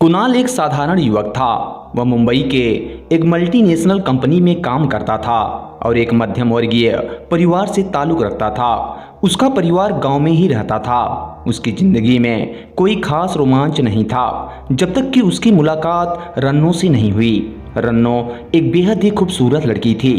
कुणाल एक साधारण युवक था। वह मुंबई के एक मल्टीनेशनल कंपनी में काम करता था और एक मध्यम वर्गीय परिवार से ताल्लुक रखता था। उसका परिवार गांव में ही रहता था। उसकी जिंदगी में कोई खास रोमांच नहीं था जब तक कि उसकी मुलाकात रन्नो से नहीं हुई। रन्नो एक बेहद ही खूबसूरत लड़की थी।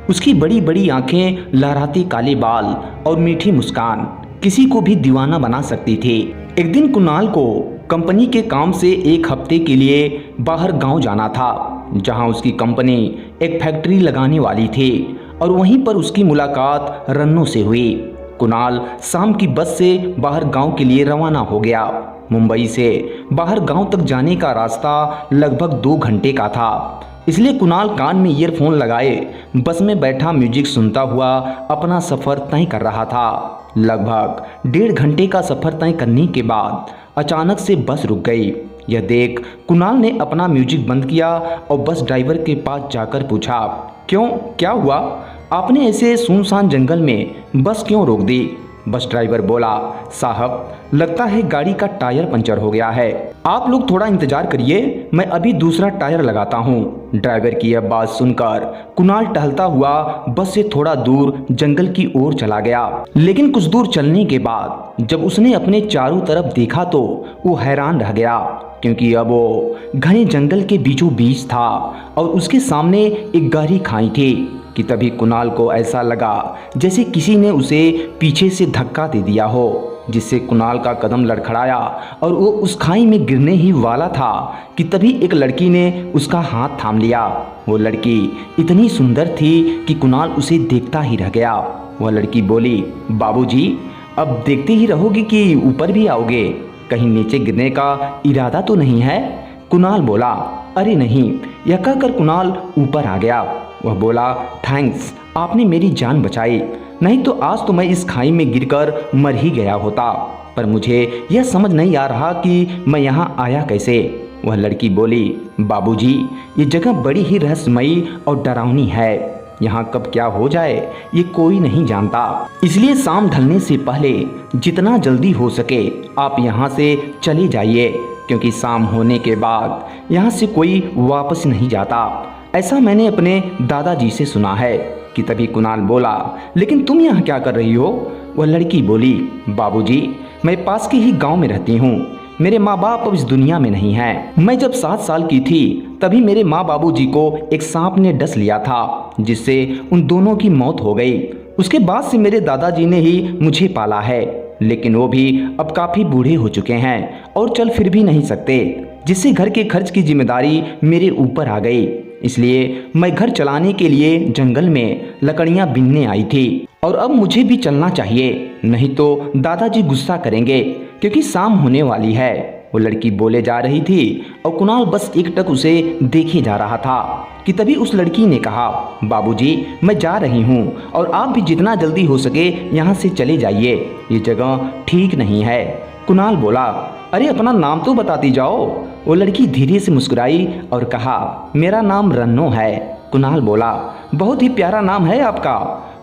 उसकी बड़ी बड़ी आंखें, लहराते काले बाल और मीठी मुस्कान किसी को भी दीवाना बना सकती थी। एक दिन कुणाल को कंपनी के काम से एक हफ्ते के लिए बाहर गांव जाना था, जहां उसकी कंपनी एक फैक्ट्री लगाने वाली थी और वहीं पर उसकी मुलाकात रन्नो से हुई। कुणाल शाम की बस से बाहर गांव के लिए रवाना हो गया। मुंबई से बाहर गांव तक जाने का रास्ता लगभग 2 घंटे का था, इसलिए कुणाल कान में ईयरफोन लगाए बस में बैठा म्यूजिक सुनता हुआ अपना सफ़र तय कर रहा था। लगभग 1.5 घंटे का सफ़र तय करने के बाद अचानक से बस रुक गई। यह देख कुणाल ने अपना म्यूजिक बंद किया और बस ड्राइवर के पास जाकर पूछा, क्यों, क्या हुआ? आपने ऐसे सुनसान जंगल में बस क्यों रोक दी? बस ड्राइवर बोला, साहब, लगता है गाड़ी का टायर पंचर हो गया है। आप लोग थोड़ा इंतजार करिए, मैं अभी दूसरा टायर लगाता हूँ। ड्राइवर की यह बात सुनकर कुणाल टहलता हुआ बस से थोड़ा दूर जंगल की ओर चला गया। लेकिन कुछ दूर चलने के बाद जब उसने अपने चारों तरफ देखा तो वो हैरान रह गया, क्योंकि अब वो घने जंगल के बीचों बीच था और उसके सामने एक गहरी खाई थी कि तभी कुणाल को ऐसा लगा जैसे किसी ने उसे पीछे से धक्का दे दिया हो, जिससे कुणाल का कदम लड़खड़ाया और वो उस खाई में गिरने ही वाला था कि तभी एक लड़की ने उसका हाथ थाम लिया। वो लड़की इतनी सुंदर थी कि कुणाल उसे देखता ही रह गया। वह लड़की बोली, बाबूजी, अब देखते ही रहोगे कि ऊपर भी आओगे? कहीं नीचे गिरने का इरादा तो नहीं है? कुणाल बोला, अरे नहीं। यह कहकर कुणाल ऊपर आ गया। वह बोला, थैंक्स, आपने मेरी जान बचाई, नहीं तो आज तो मैं इस खाई में गिरकर मर ही गया होता। पर मुझे यह समझ नहीं आ रहा कि मैं यहाँ आया कैसे। वह लड़की बोली, बाबूजी, ये जगह बड़ी ही रहस्यमयी और डरावनी है। यहाँ कब क्या हो जाए ये कोई नहीं जानता, इसलिए शाम ढलने से पहले जितना जल्दी हो सके आप यहाँ से चले जाइए, क्योंकि शाम होने के बाद यहाँ से कोई वापस नहीं जाता। ऐसा मैंने अपने दादाजी से सुना है। कि तभी कुणाल बोला, लेकिन तुम यहाँ क्या कर रही हो? वह लड़की बोली, बाबूजी, मैं पास के ही गांव में रहती हूँ। मेरे माँ बाप अब इस दुनिया में नहीं हैं। मैं जब 7 साल की थी तभी मेरे माँ बाबूजी को एक सांप ने डस लिया था, जिससे उन दोनों की मौत हो गई। उसके बाद से मेरे दादाजी ने ही मुझे पाला है, लेकिन वो भी अब काफ़ी बूढ़े हो चुके हैं और चल फिर भी नहीं सकते, जिससे घर के खर्च की जिम्मेदारी मेरे ऊपर आ गई। इसलिए मैं घर चलाने के लिए जंगल में लकड़ियां बीनने आई थी और अब मुझे भी चलना चाहिए, नहीं तो दादाजी गुस्सा करेंगे, क्योंकि शाम होने वाली है। वो लड़की बोले जा रही थी और कुणाल बस एकटक उसे देखे जा रहा था कि तभी उस लड़की ने कहा, बाबूजी, मैं जा रही हूँ और आप भी जितना जल्दी हो सके यहाँ से चले जाइए, ये जगह ठीक नहीं है। कुणाल बोला, अरे अपना नाम तो बताती जाओ। वो लड़की धीरे से मुस्कुराई और कहा, मेरा नाम रन्नो है। कुणाल बोला, बहुत ही प्यारा नाम है आपका,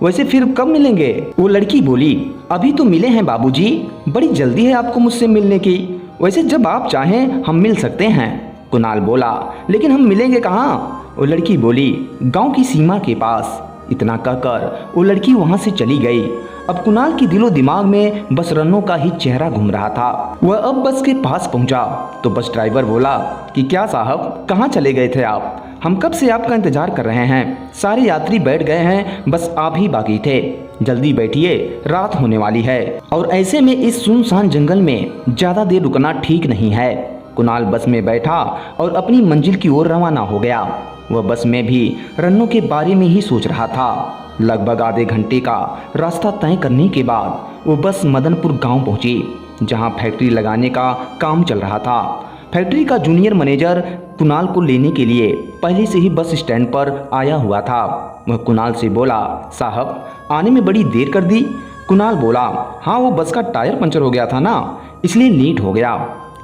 वैसे फिर कब मिलेंगे? वो लड़की बोली, अभी तो मिले हैं बाबूजी, बड़ी जल्दी है आपको मुझसे मिलने की। वैसे जब आप चाहें हम मिल सकते हैं। कुणाल बोला, लेकिन हम मिलेंगे कहाँ? वो लड़की बोली, गांव की सीमा के पास। इतना कहकर वो लड़की वहां से चली गई। अब कुणाल की दिलो दिमाग में बस रन्नो का ही चेहरा घूम रहा था। वह अब बस के पास पहुंचा तो बस ड्राइवर बोला कि क्या साहब, कहाँ चले गए थे आप? हम कब से आपका इंतजार कर रहे हैं, सारे यात्री बैठ गए हैं, बस आप ही बाकी थे। जल्दी बैठिए, रात होने वाली है और ऐसे में इस सुनसान जंगल में ज़्यादा देर रुकना ठीक नहीं है। कुणाल बस में बैठा और अपनी मंजिल की ओर रवाना हो गया। वह बस में भी रन्नो के बारे में ही सोच रहा था। लगभग आधे घंटे का रास्ता तय करने के बाद वो बस मदनपुर गांव पहुंची, जहां फैक्ट्री लगाने का काम चल रहा था। फैक्ट्री का जूनियर मैनेजर कुणाल को लेने के लिए पहले से ही बस स्टैंड पर आया हुआ था। वह कुणाल से बोला, साहब, आने में बड़ी देर कर दी। कुणाल बोला, हाँ, वो बस का टायर पंचर हो गया था ना, इसलिए लेट हो गया।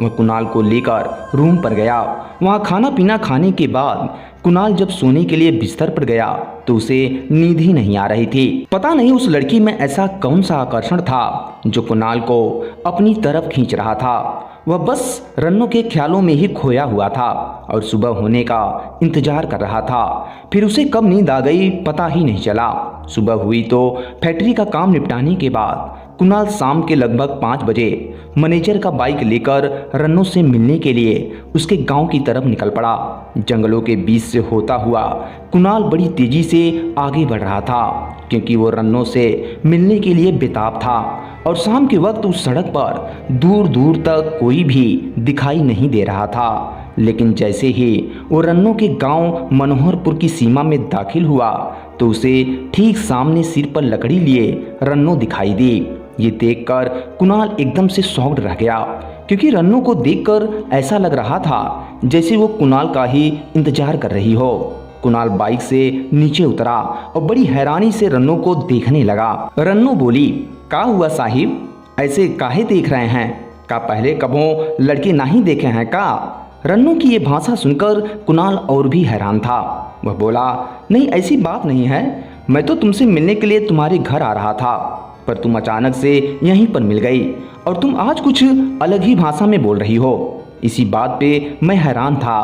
वह कुणाल को लेकर रूम पर गया। वहाँ खाना पीना खाने के बाद कुणाल जब सोने के लिए बिस्तर पर गया तो उसे नींद ही नहीं आ रही थी। पता नहीं उस लड़की में ऐसा कौन सा आकर्षण था जो कुणाल को अपनी तरफ खींच रहा था। वह बस रन्नों के ख्यालों में ही खोया हुआ था और सुबह होने का इंतजार कर रहा था। फिर उसे कब नींद आ गई पता ही नहीं चला। सुबह हुई तो फैक्ट्री का काम निपटाने के बाद कुणाल शाम के लगभग 5 बजे मैनेजर का बाइक लेकर रन्नों से मिलने के लिए उसके गांव की तरफ निकल पड़ा। जंगलों के बीच से होता हुआ कुणाल बड़ी तेजी से आगे बढ़ रहा था क्योंकि वो रन्नों से मिलने के लिए बेताब था और शाम के वक्त उस सड़क पर दूर दूर तक कोई भी दिखाई नहीं दे रहा था। लेकिन जैसे ही वो रन्नों के गांव मनोहरपुर की सीमा में दाखिल हुआ तो उसे ठीक सामने सिर पर लकड़ी लिए रन्नों दिखाई दी। ये देखकर कुणाल एकदम से शॉक्ड रह गया क्योंकि रन्नों को देखकर ऐसा लग रहा था जैसे वो कुणाल का ही इंतजार कर रही हो। कुणाल बाइक से नीचे उतरा और बड़ी हैरानी से रन्नों को देखने लगा। रन्नों बोली, का हुआ साहिब, ऐसे काहे देख रहे हैं? का पहले कबों लड़के नहीं देखे हैं का? रन्नों की ये भाषा सुनकर कुणाल और भी हैरान था। वह बोला, नहीं ऐसी बात नहीं है, मैं तो तुमसे मिलने के लिए तुम्हारे घर आ रहा था पर तुम अचानक से यहीं पर मिल गई और तुम आज कुछ अलग ही भाषा में बोल रही हो। इसी बात पे मैं हैरान था।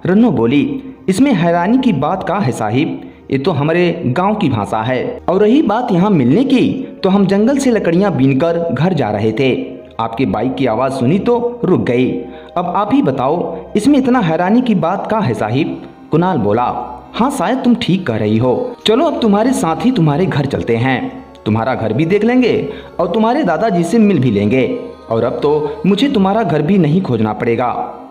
रन्नों बोली, इसमें हैरानी की बात का है साहिब, ये तो हमारे गांव की भाषा है। और रही बात यहाँ मिलने की तो हम जंगल से लकड़ियाँ बीनकर घर जा रहे थे, आपके बाइक की आवाज़ सुनी तो रुक गई। अब आप ही बताओ इसमें इतना हैरानी की बात का है साहिब? कुणाल बोला, हाँ शायद तुम ठीक कह रही हो, चलो अब तुम्हारे साथ ही तुम्हारे घर चलते हैं, तुम्हारा घर भी देख लेंगे और तुम्हारे दादाजी से मिल भी लेंगे और अब तो मुझे तुम्हारा घर भी नहीं खोजना पड़ेगा।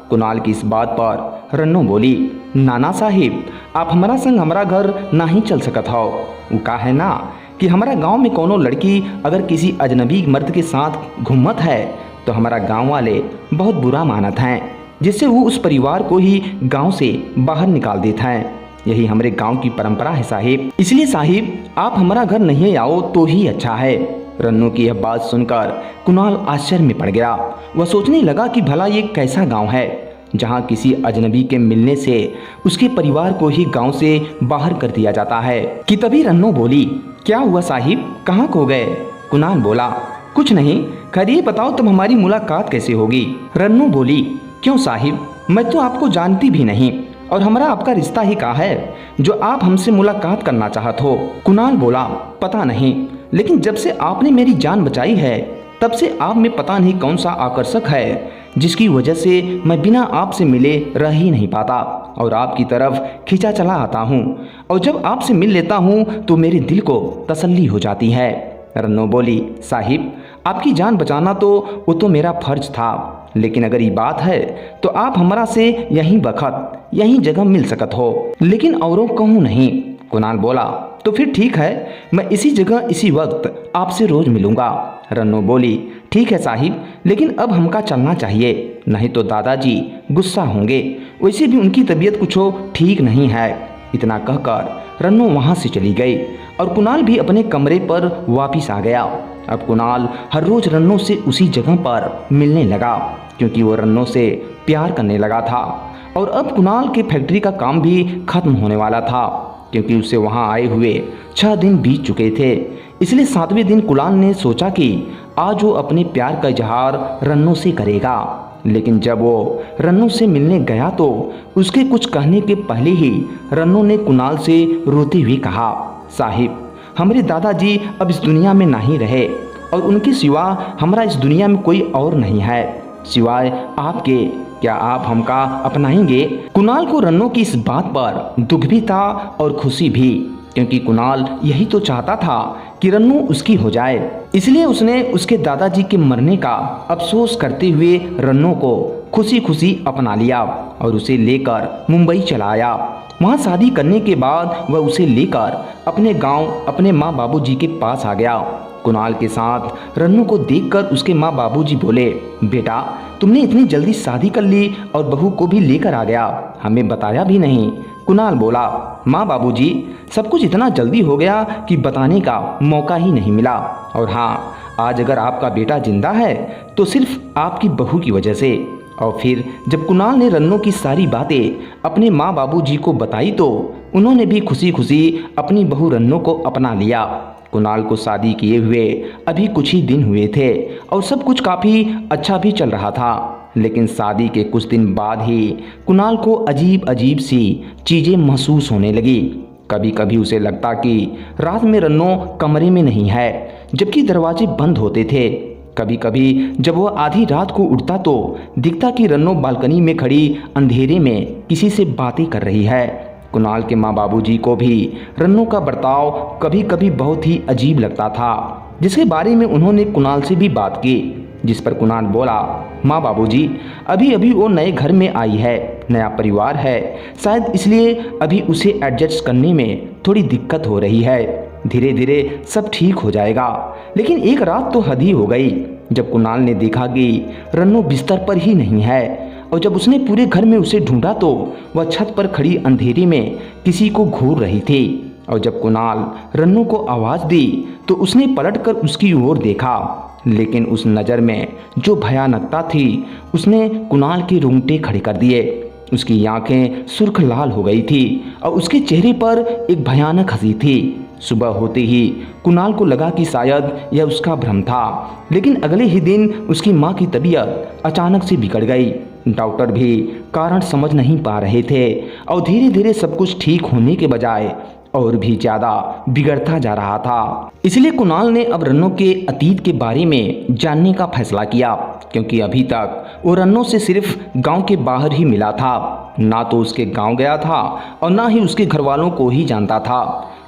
कुणाल की इस बात पर रन्नों बोली, नाना साहिब आप हमारा संग हमारा घर ना ही चल सकत हो। वो का है ना कि हमारा गांव में कोनो लड़की अगर किसी अजनबी मर्द के साथ घूमत है तो हमारा गांव वाले बहुत बुरा मानत हैं, जिससे वो उस परिवार को ही गांव से बाहर निकाल देता है। यही हमारे गांव की परंपरा है साहिब, इसलिए साहिब आप हमारा घर नहीं आओ तो ही अच्छा है। रन्नों की यह बात सुनकर कुणाल आश्चर्य में पड़ गया। वह सोचने लगा कि भला ये कैसा गांव है जहां किसी अजनबी के मिलने से उसके परिवार को ही गांव से बाहर कर दिया जाता है। कि तभी रन्नों बोली, क्या हुआ साहिब, कहाँ खो गए? कुणाल बोला, कुछ नहीं, खैर ये बताओ तुम हमारी मुलाकात कैसे होगी? रन्नों बोली, क्यों साहिब, मैं तो आपको जानती भी नहीं और हमारा आपका रिश्ता ही का है जो आप हमसे मुलाकात करना चाहत हो? कुणाल बोला, पता नहीं, लेकिन जब से आपने मेरी जान बचाई है तब से आप में पता नहीं कौन सा आकर्षक है जिसकी वजह से मैं बिना आपसे मिले रह ही नहीं पाता और आपकी तरफ खींचा चला आता हूँ और जब आपसे मिल लेता हूँ तो मेरे दिल को तसल्ली हो जाती है। रन्नों बोली, साहिब आपकी जान बचाना तो वो तो मेरा फर्ज था, लेकिन अगर ये बात है तो आप हमारा से यहीं बखत यहीं जगह मिल सकत हो, लेकिन औरों कहूँ नहीं। कुणाल बोला, तो फिर ठीक है, मैं इसी जगह इसी वक्त आपसे रोज मिलूंगा। रन्नों बोली, ठीक है साहिब, लेकिन अब हमका चलना चाहिए, नहीं तो दादाजी गुस्सा होंगे, वैसे भी उनकी तबीयत कुछ ठीक नहीं है। इतना कहकर रन्नों वहाँ से चली गई और कुणाल भी अपने कमरे पर वापिस आ गया। अब कुणाल हर रोज रन्नों से उसी जगह पर मिलने लगा क्योंकि वो रन्नों से प्यार करने लगा था और अब कुणाल के फैक्ट्री का काम भी खत्म होने वाला था क्योंकि उसे वहां आए हुए 6 दिन बीत चुके थे। इसलिए 7वें दिन कुणाल ने सोचा कि आज वो अपने प्यार का इजहार रन्नों से करेगा। लेकिन जब वो रन्नों से मिलने गया तो उसके कुछ कहने के पहले ही रन्नों ने कुणाल से रोते हुए कहा, साहिब हमारे दादाजी अब इस दुनिया में नहीं रहे और उनके सिवा हमारा इस दुनिया में कोई और नहीं है सिवाय आपके, क्या आप हमका अपनाएंगे? कुणाल को रन्नों की इस बात पर दुख भी था और खुशी भी, क्योंकि कुणाल यही तो चाहता था कि रन्नू उसकी हो जाए। इसलिए उसने उसके दादाजी के मरने का अफसोस करते हुए रन्नू को खुशी खुशी अपना लिया और उसे लेकर मुंबई चला आया। वहाँ शादी करने के बाद वह उसे लेकर अपने गांव अपने माँ बाबूजी के पास आ गया। कुणाल के साथ रन्नू को देखकर उसके माँ बाबूजी बोले, बेटा तुमने इतनी जल्दी शादी कर ली और बहू को भी लेकर आ गया, हमें बताया भी नहीं। कुणाल बोला, माँ बाबूजी सब कुछ इतना जल्दी हो गया कि बताने का मौका ही नहीं मिला, और हाँ आज अगर आपका बेटा जिंदा है तो सिर्फ आपकी बहू की वजह से। और फिर जब कुणाल ने रन्नू की सारी बातें अपने माँ बाबूजी को बताई तो उन्होंने भी खुशी खुशी अपनी बहू रन्नू को अपना लिया। कुणाल को शादी किए हुए अभी कुछ ही दिन हुए थे और सब कुछ काफ़ी अच्छा भी चल रहा था। लेकिन शादी के कुछ दिन बाद ही कुणाल को अजीब अजीब सी चीज़ें महसूस होने लगी। कभी कभी उसे लगता कि रात में रन्नो कमरे में नहीं है, जबकि दरवाजे बंद होते थे। कभी कभी जब वह आधी रात को उठता तो दिखता कि रन्नो बालकनी में खड़ी अंधेरे में किसी से बातें कर रही है। कुणाल के माँ बाबूजी को भी रन्नो का बर्ताव कभी कभी बहुत ही अजीब लगता था, जिसके बारे में उन्होंने कुणाल से भी बात की। जिस पर कुणाल बोला, माँ बाबूजी, अभी अभी वो नए घर में आई है, नया परिवार है, शायद इसलिए अभी उसे एडजस्ट करने में थोड़ी दिक्कत हो रही है। धीरे धीरे सब ठीक हो जाएगा। लेकिन एक रात तो हद ही हो गई जब कुणाल ने देखा कि रन्नो बिस्तर पर ही नहीं है, और जब उसने पूरे घर में उसे ढूंढा तो वह छत पर खड़ी अंधेरी में किसी को घूर रही थी। और जब कुणाल रन्नो को आवाज़ दी तो उसने पलटकर उसकी ओर देखा, लेकिन उस नज़र में जो भयानकता थी उसने कुणाल के रोंगटे खड़े कर दिए। उसकी आंखें सुर्ख लाल हो गई थी और उसके चेहरे पर एक भयानक हंसी थी। सुबह होते ही कुणाल को लगा कि शायद यह उसका भ्रम था, लेकिन अगले ही दिन उसकी माँ की तबीयत अचानक से बिगड़ गई। डॉक्टर भी कारण समझ नहीं पा रहे थे और धीरे धीरे सब कुछ ठीक होने के बजाय और भी ज़्यादा बिगड़ता जा रहा था। इसलिए कुणाल ने अब रन्नो के अतीत के बारे में जानने का फैसला किया, क्योंकि अभी तक वो रन्नो से सिर्फ गांव के बाहर ही मिला था। ना तो उसके गांव गया था और ना ही उसके घर वालों को ही जानता था।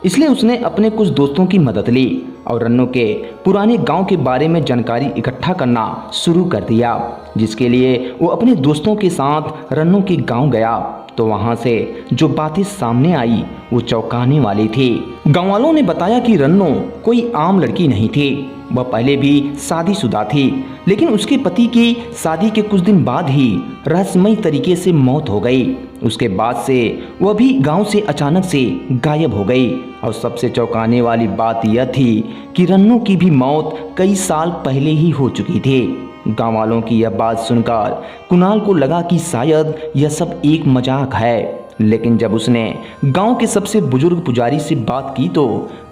इसलिए उसने अपने कुछ दोस्तों की मदद ली और रन्नो के पुराने गांव के बारे में जानकारी इकट्ठा करना शुरू कर दिया, जिसके लिए वो अपने दोस्तों के साथ रन्नो के गांव गया। तो वहां से जो बातें सामने आई वो चौंकाने वाली थी। गाँव वालों ने बताया कि रन्नो कोई आम लड़की नहीं थी, वह पहले भी शादीशुदा थी, लेकिन उसके पति की शादी के कुछ दिन बाद ही रहस्यमयी तरीके से मौत हो गई। उसके बाद से वह भी गांव से अचानक से गायब हो गई। और सबसे चौंकाने वाली बात यह थी कि रन्नो की भी मौत कई साल पहले ही हो चुकी थी। गांव वालों की यह बात सुनकर कुणाल को लगा कि शायद यह सब एक मजाक है, लेकिन जब उसने गांव के सबसे बुजुर्ग पुजारी से बात की तो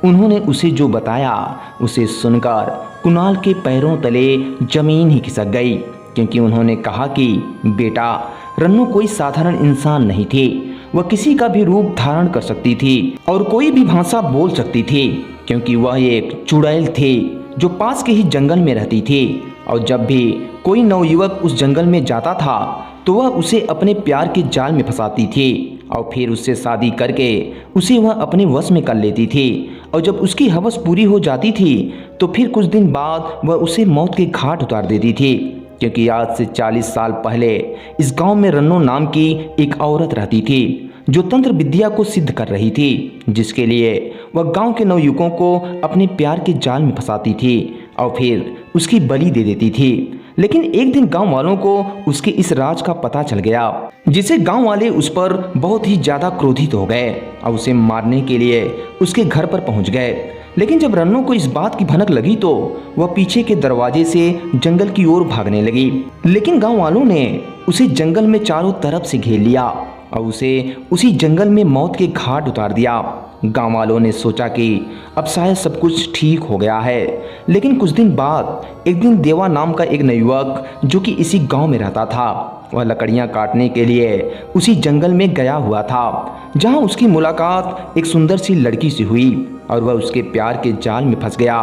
उन्होंने उसे जो बताया उसे सुनकर कुणाल के पैरों तले जमीन ही खिसक गई, क्योंकि उन्होंने कहा कि बेटा, रन्नो कोई साधारण इंसान नहीं थी। वह किसी का भी रूप धारण कर सकती थी और कोई भी भाषा बोल सकती थी, क्योंकि वह एक चुड़ैल थी जो पास के ही जंगल में रहती थी। और जब भी कोई नवयुवक उस जंगल में जाता था तो वह उसे अपने प्यार के जाल में फंसाती थी और फिर उससे शादी करके उसे वह अपने वश में कर लेती थी। और जब उसकी हवस पूरी हो जाती थी तो फिर कुछ दिन बाद वह उसे मौत के घाट उतार देती थी, क्योंकि आज से 40 साल पहले इस गांव में रन्नो नाम की एक औरत रहती थी जो तंत्र विद्या को सिद्ध कर रही थी, जिसके लिए वह गांव के नवयुवकों को अपने प्यार के जाल में फंसाती थी और फिर उसकी बलि दे देती थी। लेकिन एक दिन गांव वालों को उसके इस राज का पता चल गया, जिसे गांव वाले उस पर बहुत ही ज्यादा क्रोधित हो गए और उसे मारने के लिए उसके घर पर पहुंच गए। लेकिन जब रन्नो को इस बात की भनक लगी तो वह पीछे के दरवाजे से जंगल की ओर भागने लगी, लेकिन गांव वालों ने उसे जंगल में चारों तरफ से घेर लिया और उसे उसी जंगल में मौत के घाट उतार दिया। गांव वालों ने सोचा कि अब शायद सब कुछ ठीक हो गया है, लेकिन कुछ दिन बाद एक दिन देवा नाम का एक नवयुवक जो कि इसी गांव में रहता था, वह लकड़ियां काटने के लिए उसी जंगल में गया हुआ था, जहां उसकी मुलाकात एक सुंदर सी लड़की से हुई और वह उसके प्यार के जाल में फंस गया।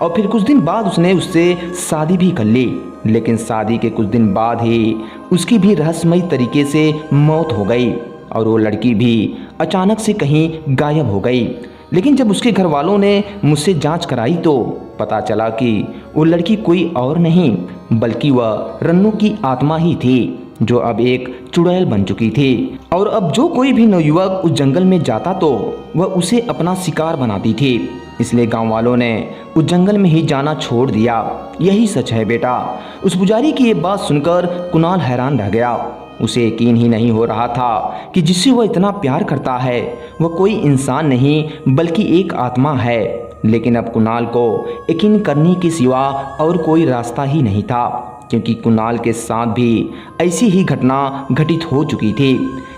और फिर कुछ दिन बाद उसने उससे शादी भी कर ली, लेकिन शादी के कुछ दिन बाद ही उसकी भी रहस्यमयी तरीके से मौत हो गई और वो लड़की भी अचानक से कहीं गायब हो गई। लेकिन जब उसके घर वालों ने मुझसे जांच कराई तो पता चला कि वो लड़की कोई और नहीं बल्कि वह रन्नो की आत्मा ही थी, जो अब एक चुड़ैल बन चुकी थी। और अब जो कोई भी नवयुवक उस जंगल में जाता तो वह उसे अपना शिकार बनाती थी। इसलिए गांव वालों ने उस जंगल में ही जाना छोड़ दिया। यही सच है बेटा। उस पुजारी की ये बात सुनकर कुणाल हैरान रह गया। उसे यकीन ही नहीं हो रहा था कि जिससे वह इतना प्यार करता है वह कोई इंसान नहीं बल्कि एक आत्मा है। लेकिन अब कुणाल को यकीन करने के सिवा और कोई रास्ता ही नहीं था, क्योंकि कुणाल के साथ भी ऐसी ही घटना घटित हो चुकी थी।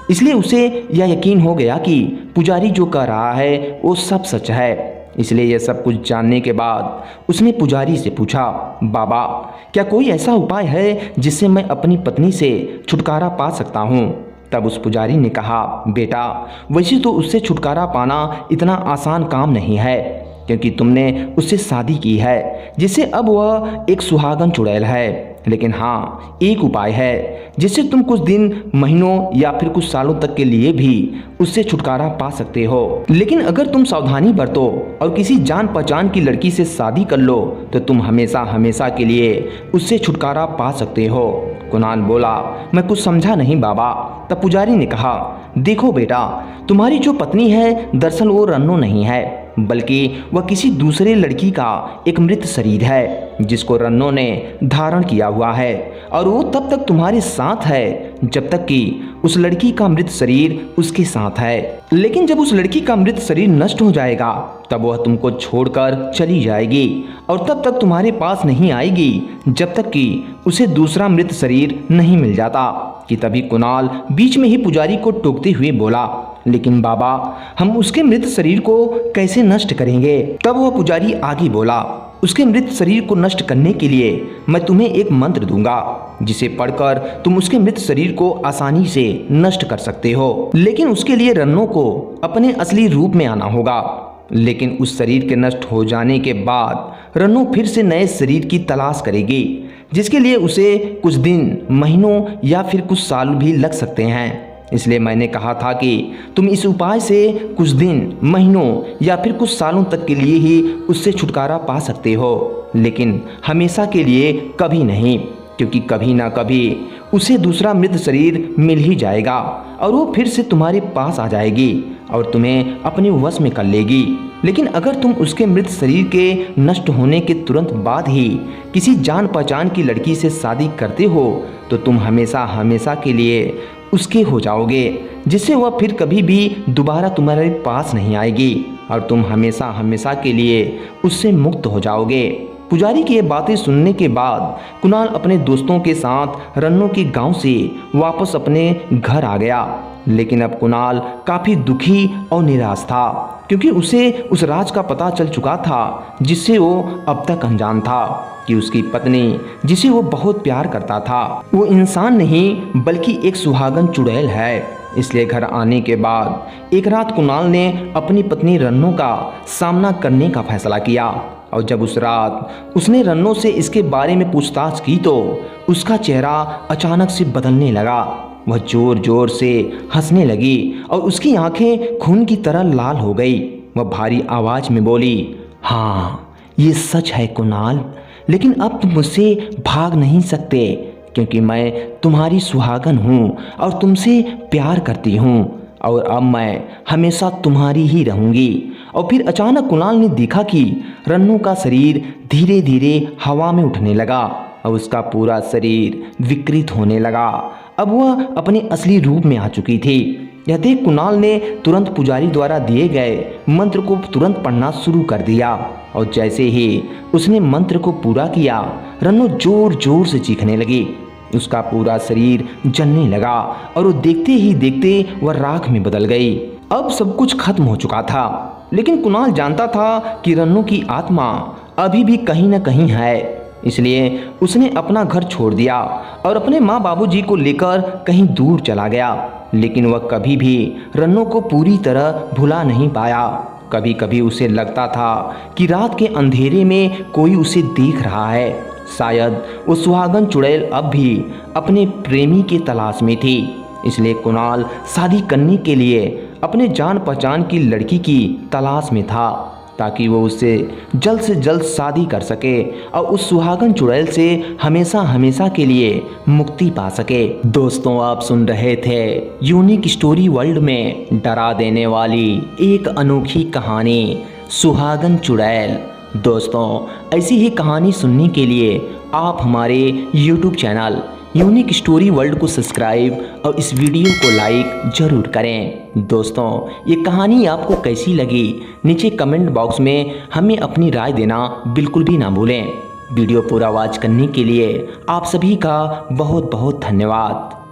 इसलिए उसे यह यकीन हो गया कि पुजारी जो कह रहा है वो सब सच है। इसलिए यह सब कुछ जानने के बाद उसने पुजारी से पूछा, बाबा क्या कोई ऐसा उपाय है जिससे मैं अपनी पत्नी से छुटकारा पा सकता हूँ। तब उस पुजारी ने कहा, बेटा वैसे तो उससे छुटकारा पाना इतना आसान काम नहीं है, क्योंकि तुमने उससे शादी की है जिससे अब वह एक सुहागन चुड़ैल है। लेकिन हाँ, एक उपाय है जिससे तुम कुछ दिन, महीनों या फिर कुछ सालों तक के लिए भी उससे छुटकारा पा सकते हो। लेकिन अगर तुम सावधानी बरतो और किसी जान पहचान की लड़की से शादी कर लो तो तुम हमेशा हमेशा के लिए उससे छुटकारा पा सकते हो। कुणाल बोला, मैं कुछ समझा नहीं बाबा। तब पुजारी ने कहा, देखो बेटा, तुम्हारी जो पत्नी है दरअसल वो रन्नो नहीं है, बल्कि वह किसी दूसरे लड़की का एक मृत शरीर है जिसको रन्नो ने धारण किया हुआ है, और वो तब तक तुम्हारे साथ है जब तक कि उस लड़की का मृत शरीर उसके साथ है। लेकिन जब उस लड़की का मृत शरीर नष्ट हो जाएगा तब वह तुमको छोड़कर चली जाएगी और तब तक तुम्हारे पास नहीं आएगी जब तक कि उसे दूसरा मृत शरीर नहीं मिल जाता। कि तभी कुणाल बीच में ही पुजारी को टोकते हुए बोला, लेकिन बाबा हम उसके मृत शरीर को कैसे नष्ट करेंगे। तब वह पुजारी आगे बोला, उसके मृत शरीर को नष्ट करने के लिए मैं तुम्हें एक मंत्र दूंगा जिसे पढ़कर तुम उसके मृत शरीर को आसानी से नष्ट कर सकते हो। लेकिन उसके लिए रन्नो को अपने असली रूप में आना होगा। लेकिन उस शरीर के नष्ट हो जाने के बाद रन्नो फिर से नए शरीर की तलाश करेगी, जिसके लिए उसे कुछ दिन, महीनों या फिर कुछ साल भी लग सकते हैं। इसलिए मैंने कहा था कि तुम इस उपाय से कुछ दिन, महीनों या फिर कुछ सालों तक के लिए ही उससे छुटकारा पा सकते हो, लेकिन हमेशा के लिए कभी नहीं, क्योंकि कभी ना कभी उसे दूसरा मृत शरीर मिल ही जाएगा और वो फिर से तुम्हारे पास आ जाएगी और तुम्हें अपने वश में कर लेगी। लेकिन अगर तुम उसके मृत शरीर के नष्ट होने के तुरंत बाद ही किसी जान पहचान की लड़की से शादी करते हो तो तुम हमेशा हमेशा के लिए उसके हो जाओगे, जिससे वह फिर कभी भी दोबारा तुम्हारे पास नहीं आएगी और तुम हमेशा हमेशा के लिए उससे मुक्त हो जाओगे। पुजारी की ये बातें सुनने के बाद कुणाल अपने दोस्तों के साथ रन्नो के गांव से वापस अपने घर आ गया। लेकिन अब कुणाल काफ़ी दुखी और निराश था, क्योंकि उसे उस राज का पता चल चुका था जिससे वो अब तक अनजान था कि उसकी पत्नी, जिसे वो बहुत प्यार करता था, वो इंसान नहीं बल्कि एक सुहागन चुड़ैल है। इसलिए घर आने के बाद एक रात कुणाल ने अपनी पत्नी रन्नो का सामना करने का फैसला किया और जब उस रात उसने रन्नो से इसके बारे में पूछताछ की तो उसका चेहरा अचानक से बदलने लगा। वह जोर जोर से हंसने लगी और उसकी आंखें खून की तरह लाल हो गई। वह भारी आवाज में बोली, हाँ ये सच है कुणाल, लेकिन अब तुम मुझसे भाग नहीं सकते, क्योंकि मैं तुम्हारी सुहागन हूँ और तुमसे प्यार करती हूँ और अब मैं हमेशा तुम्हारी ही रहूँगी। और फिर अचानक कुणाल ने देखा कि रन्नो का शरीर धीरे धीरे हवा में उठने लगा और उसका पूरा शरीर विकृत होने लगा। अब वह अपने असली रूप में आ चुकी थी। यह देख कुणाल ने तुरंत पुजारी द्वारा दिए गए मंत्र को तुरंत पढ़ना शुरू कर दिया और जैसे ही उसने मंत्र को पूरा किया, रन्नो जोर जोर से चीखने लगी। उसका पूरा शरीर जलने लगा और वो देखते ही देखते वह राख में बदल गई। अब सब कुछ खत्म हो चुका था, लेकिन कुणाल जानता था कि रन्नो की आत्मा अभी भी कहीं न कहीं है। इसलिए उसने अपना घर छोड़ दिया और अपने माँ बाबूजी को लेकर कहीं दूर चला गया। लेकिन वह कभी भी रन्नो को पूरी तरह भुला नहीं पाया। कभी कभी उसे लगता था कि रात के अंधेरे में कोई उसे देख रहा है। शायद वो सुहागन चुड़ैल अब भी अपने प्रेमी की तलाश में थी। इसलिए कुणाल शादी करने के लिए अपने जान पहचान की लड़की की तलाश में था, ताकि वो उससे जल्द से जल्द शादी कर सके और उस सुहागन चुड़ैल से हमेशा हमेशा के लिए मुक्ति पा सके। दोस्तों, आप सुन रहे थे यूनिक स्टोरी वर्ल्ड में डरा देने वाली एक अनोखी कहानी, सुहागन चुड़ैल। दोस्तों, ऐसी ही कहानी सुनने के लिए आप हमारे YouTube channel unique story world को सब्सक्राइब और इस वीडियो को लाइक जरूर करें। दोस्तों, ये कहानी आपको कैसी लगी नीचे कमेंट बॉक्स में हमें अपनी राय देना बिल्कुल भी ना भूलें। वीडियो पूरा वॉच करने के लिए आप सभी का बहुत बहुत धन्यवाद।